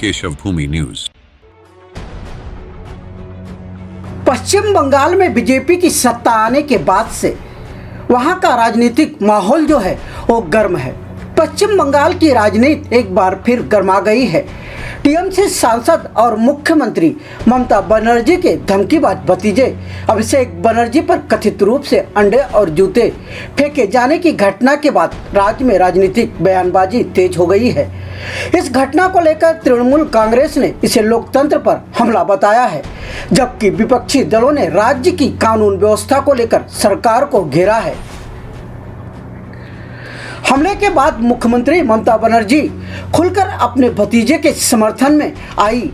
केशव भूमि news. पश्चिम बंगाल में BJP की सत्ता आने के बाद से वहां का राजनीतिक माहौल जो है वो गर्म है। पश्चिम बंगाल की राजनीति एक बार फिर गर्मा गई है। टीएमसी सांसद और मुख्यमंत्री ममता बनर्जी के धमकीबाज भतीजे अभिषेक बनर्जी पर कथित रूप से अंडे और जूते फेंके जाने की घटना के बाद राज्य में राजनीतिक बयानबाजी तेज हो गई है। इस घटना को लेकर तृणमूल कांग्रेस ने इसे लोकतंत्र पर हमला बताया है, जबकि विपक्षी दलों ने राज्य की कानून व्यवस्था को लेकर सरकार को घेरा है। हमले के बाद मुख्यमंत्री ममता बनर्जी खुलकर अपने भतीजे के समर्थन में आई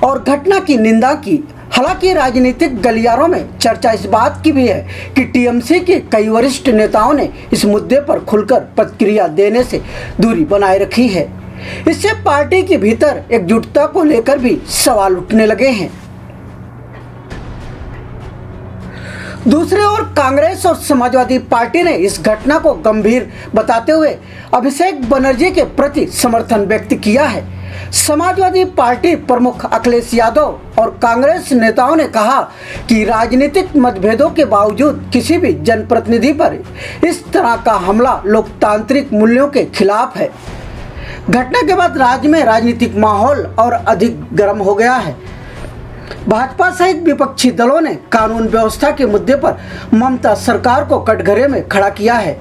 और घटना की निंदा की। हालांकि राजनीतिक गलियारों में चर्चा इस बात की भी है कि टीएमसी के कई वरिष्ठ नेताओं ने इस मुद्दे पर खुलकर प्रतिक्रिया देने से दूरी बनाए रखी है। इससे पार्टी के भीतर एकजुटता को लेकर भी सवाल उठने लगे हैं। दूसरी ओर कांग्रेस और समाजवादी पार्टी ने इस घटना को गंभीर बताते हुए अभिषेक बनर्जी के प्रति समर्थन व्यक्त किया है। समाजवादी पार्टी प्रमुख अखिलेश यादव और कांग्रेस नेताओं ने कहा कि राजनीतिक मतभेदों के बावजूद किसी भी जनप्रतिनिधि पर इस तरह का हमला लोकतांत्रिक मूल्यों के खिलाफ है। घटना के बाद राज्य में राजनीतिक माहौल और अधिक गर्म हो गया है। भाजपा सहित विपक्षी दलों ने कानून व्यवस्था के मुद्दे पर ममता सरकार को कटघरे में खड़ा किया है,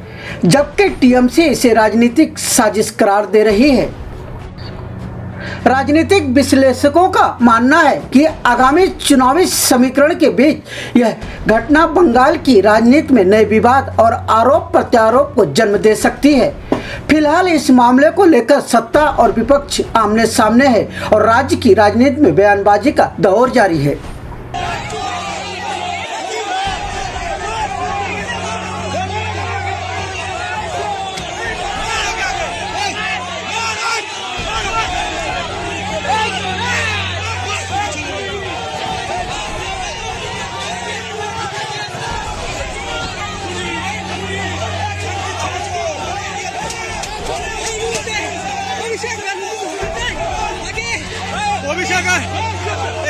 जबकि टीएमसी इसे राजनीतिक साजिश करार दे रही है। राजनीतिक विश्लेषकों का मानना है कि आगामी चुनावी समीकरण के बीच यह घटना बंगाल की राजनीति में नए विवाद और आरोप प्रत्यारोप को जन्म दे सकती है। फिलहाल इस मामले को लेकर सत्ता और विपक्ष आमने सामने है और राज्य की राजनीति में बयानबाजी का दौर जारी है।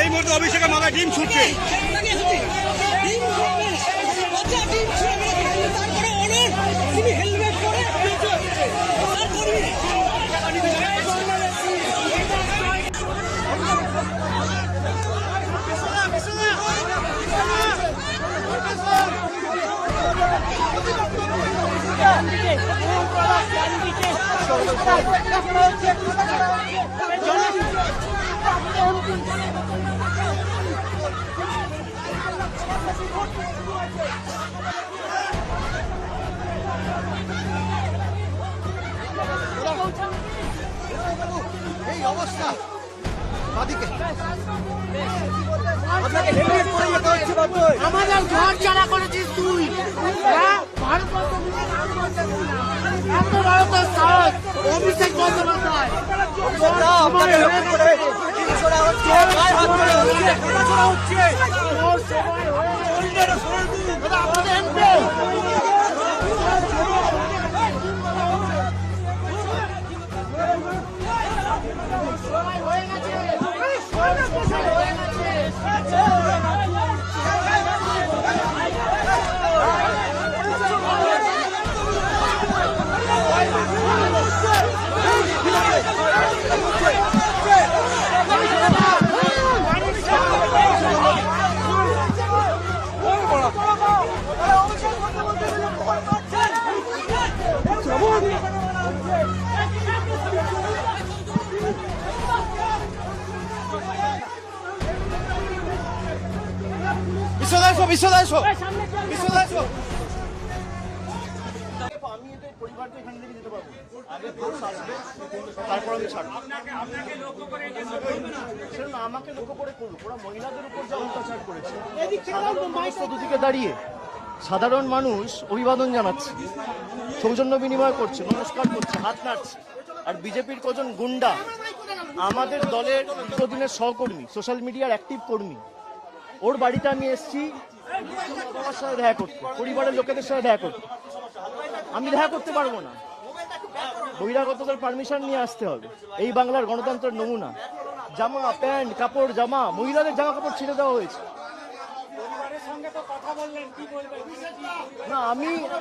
এই মুহূর্তে অভিষেকের মাথায় ডিম ছুটছে। এই অবস্থা বাদিকে আপনাকে হেলমেট পরে যেতে হচ্ছে বাধ্য হয়ে। আমাদের ঘর চালা করেছিস তুই, হ্যাঁ? ভারতবর্ষ এত বড় তোর সাহস, অভিষেক বন্দ্যোপাধ্যায়। আপনাকে হেলমেট পরে টিভি ছোড়া হচ্ছে, গায়ে হাত ধরে হচ্ছে, টিভি ছোড়া হচ্ছে। তোর সময় হয়ে হরিণের সরে দিন। দাদা আমাদের এমপি আমি এদের পরিবারকে এখান থেকে যেতে পারবো। আগে ফোর্স আসবে, তারপর আমি ছাড়বো। সেটা আমাকে লক্ষ্য করে করলো, ওরা মহিলাদের উপর যা অত্যাচার করেছে, দুদিকে দাঁড়িয়ে সাধারণ মানুষ অভিবাদন জানাচ্ছে, সৌজন্য বিনিময় করছে, নমস্কার করছে, হাত নাড়ছে। আর বিজেপির কজন গুন্ডা আমাদের দলের দীর্ঘদিনের সহকর্মী, সোশ্যাল মিডিয়ার অ্যাক্টিভ কর্মী, ওর বাড়িতে আমি এসেছি বাবার সাথে দেখা করতে, পরিবারের লোকেদের সাথে দেখা করতে। আমি দেখা করতে পারবো না, বহিরাগতদের পারমিশন নিয়ে আসতে হবে। এই বাংলার গণতন্ত্রের নমুনা জামা প্যান্ট কাপড় জামা মহিলাদের জামা কাপড় ছিঁড়ে দেওয়া হয়েছে। না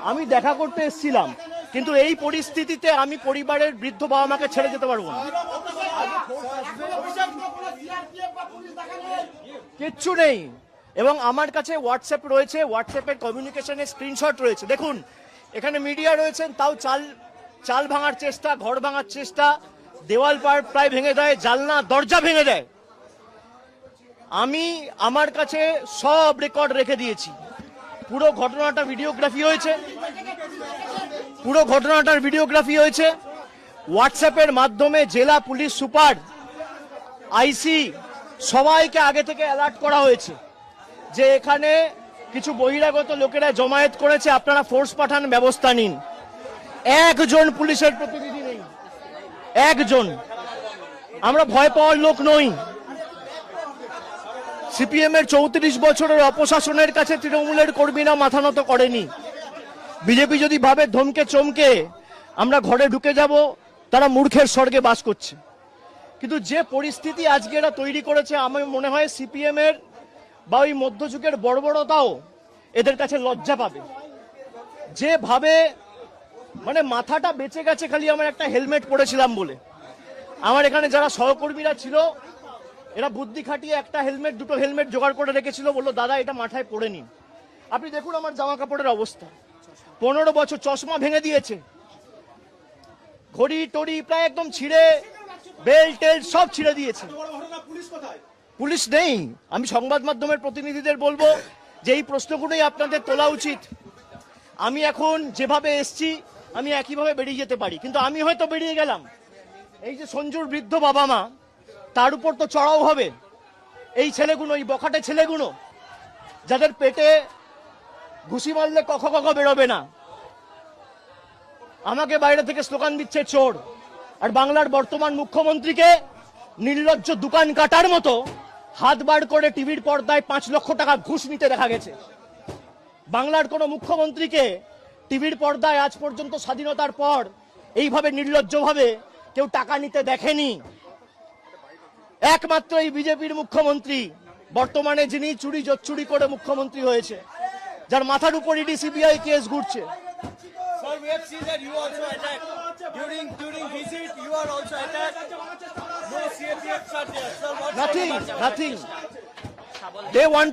আমি দেখা করতে এসেছিলাম, কিন্তু এই পরিস্থিতিতে আমি পরিবারের বৃদ্ধ বাবা মাকে ছেড়ে যেতে পারবো না। কিচ্ছু নেই। এবং আমার কাছে হোয়াটসঅ্যাপ রয়েছে, হোয়াটসঅ্যাপের কমিউনিকেশনের স্ক্রিনশট রয়েছে। দেখুন এখানে মিডিয়া রয়েছেন, তাও চাল ভাঙার চেষ্টা, ঘর ভাঙার চেষ্টা, দেওয়াল প্রায় ভেঙে দেয়, জানলা দরজা ভেঙে দেয়। আমি আমার কাছে সব রেকর্ড রেখে দিয়েছি। পুরো ঘটনাটা ভিডিওগ্রাফি হয়েছে। হোয়াটসঅ্যাপের মাধ্যমে জেলা পুলিশ সুপার, আইসি সবাইকে আগে থেকে অ্যালার্ট করা হয়েছে যে এখানে কিছু বহিরাগত লোকেরা জমায়েত করেছে, আপনারা ফোর্স পাঠান, ব্যবস্থা নিন। একজন পুলিশের প্রতিনিধি নেই, একজন। আমরা ভয় পাওয়ার লোক নই। সিপিএম এর 34 বছরের অপশাসনের কাছে তৃণমূলের কর্মীরা মাথা নত করেনি। বিজেপি যদি ভাবে ধমকে চমকে আমরা ঘরে ঢুকে যাব, তারা মূর্খের স্বর্গে বাস করছে। কিন্তু যে পরিস্থিতি আজকে এরা তৈরি করেছে, আমার মনে হয় সিপিএম এর বা ওই মধ্যযুগের বর্বরতাও এদের কাছে লজ্জা পাবে। যেভাবে মানে মাথাটা বেঁচে গেছে খালি আমার একটা হেলমেট পরেছিলাম বলে। আমার এখানে যারা সহকর্মীরা ছিল এরা বুদ্ধি খাটিয়ে একটা হেলমেট দুটো হেলমেট জোগাড় করে রেখেছিল, বললো দাদা এটা মাথায় পরে নিন। আপনি দেখুন আমার জামা কাপড়ের অবস্থা, 15 বছর, চশমা ভেঙে দিয়েছে, ঘড়ি টড়ি প্রায় একদম ছিঁড়ে, বেল্ট টেল্ট সব ছিঁড়ে দিয়েছে। পুলিশ নেই। আমি সংবাদ মাধ্যমের প্রতিনিধিদের বলবো যে এই প্রশ্নগুলোই আপনাদের তোলা উচিত। আমি এখন যেভাবে এসছি আমি একইভাবে বেরিয়ে যেতে পারি, কিন্তু আমি হয়তো বেরিয়ে গেলাম, এই যে সঞ্জুর বৃদ্ধ বাবা মা তার উপর তো চড়াও হবে। এই ছেলেগুলো, এই বখাটে ছেলেগুলো যাদের পেটে ঘুষি মারলে কখ বেরোবে না, আমাকে বাইরে থেকে স্লোগান দিচ্ছে চোর। আর বাংলার বর্তমান মুখ্যমন্ত্রীকে নির্লজ্জ দোকান কাটার মতো হাত বার করে টিভির পর্দায় 5 লক্ষ টাকা ঘুষ নিতে দেখা গেছে। বাংলার কোন মুখ্যমন্ত্রীকে টিভির পর্দায় আজ পর্যন্ত স্বাধীনতার পর এইভাবে নির্লজ্জভাবে কেউ টাকা নিতে দেখেনি। একমাত্র এই বিজেপির মুখ্যমন্ত্রী বর্তমানে, যিনি চুরি করে মুখ্যমন্ত্রী হয়েছে, যার মাথার উপর ইডি সিবিআই কেস ঘুরছে। Sir, we have seen that you also attacked. During visit, you are also attacked. No CAPFs are there. Sir, what's Nothing. They want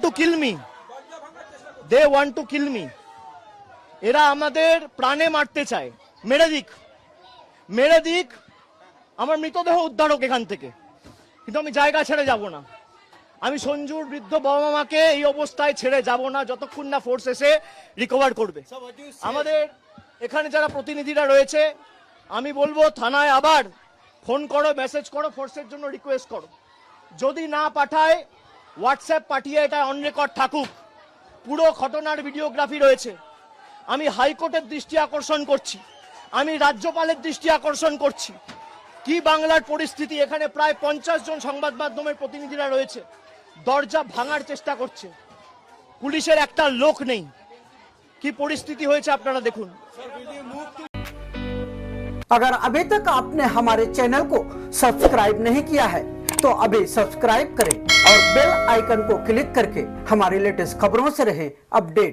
to kill me. এরা আমাদের প্রাণে মারতে চায়। মেরে দিক, আমার মৃতদেহ উদ্ধারক এখান থেকে, কিন্তু আমি জায়গা ছেড়ে যাব না। আমি সঞ্জুর বৃদ্ধ বাবা মাকে এই অবস্থায় ছেড়ে যাব না যতক্ষণ না ফোর্স এসে রিকভার করবে। আমাদের এখানে যারা প্রতিনিধিরা রয়েছে, আমি বলবো থানায় আবার ফোন করো, মেসেজ করো, ফোর্সের জন্য রিকোয়েস্ট করো। যদি না পাঠায় হোয়াটসঅ্যাপ পাঠিয়ে এটা অন রেকর্ড থাকুক। পুরো ঘটনার ভিডিওগ্রাফি রয়েছে। আমি হাইকোর্টের দৃষ্টি আকর্ষণ করছি, আমি রাজ্যপালের দৃষ্টি আকর্ষণ করছি। কি বাংলার পরিস্থিতি, এখানে প্রায় 50 জন সংবাদ মাধ্যমের প্রতিনিধিরা রয়েছে, দরজা ভাঙার চেষ্টা করছে, পুলিশের একটা লোক নেই। কি পরিস্থিতি হয়েছে আপনারা দেখুন। अगर अभी तक आपने हमारे चैनल को सब्सक्राइब नहीं किया है तो अभी सब्सक्राइब करें और बेल आइकन को क्लिक करके हमारी लेटेस्ट खबरों से रहें अपडेट।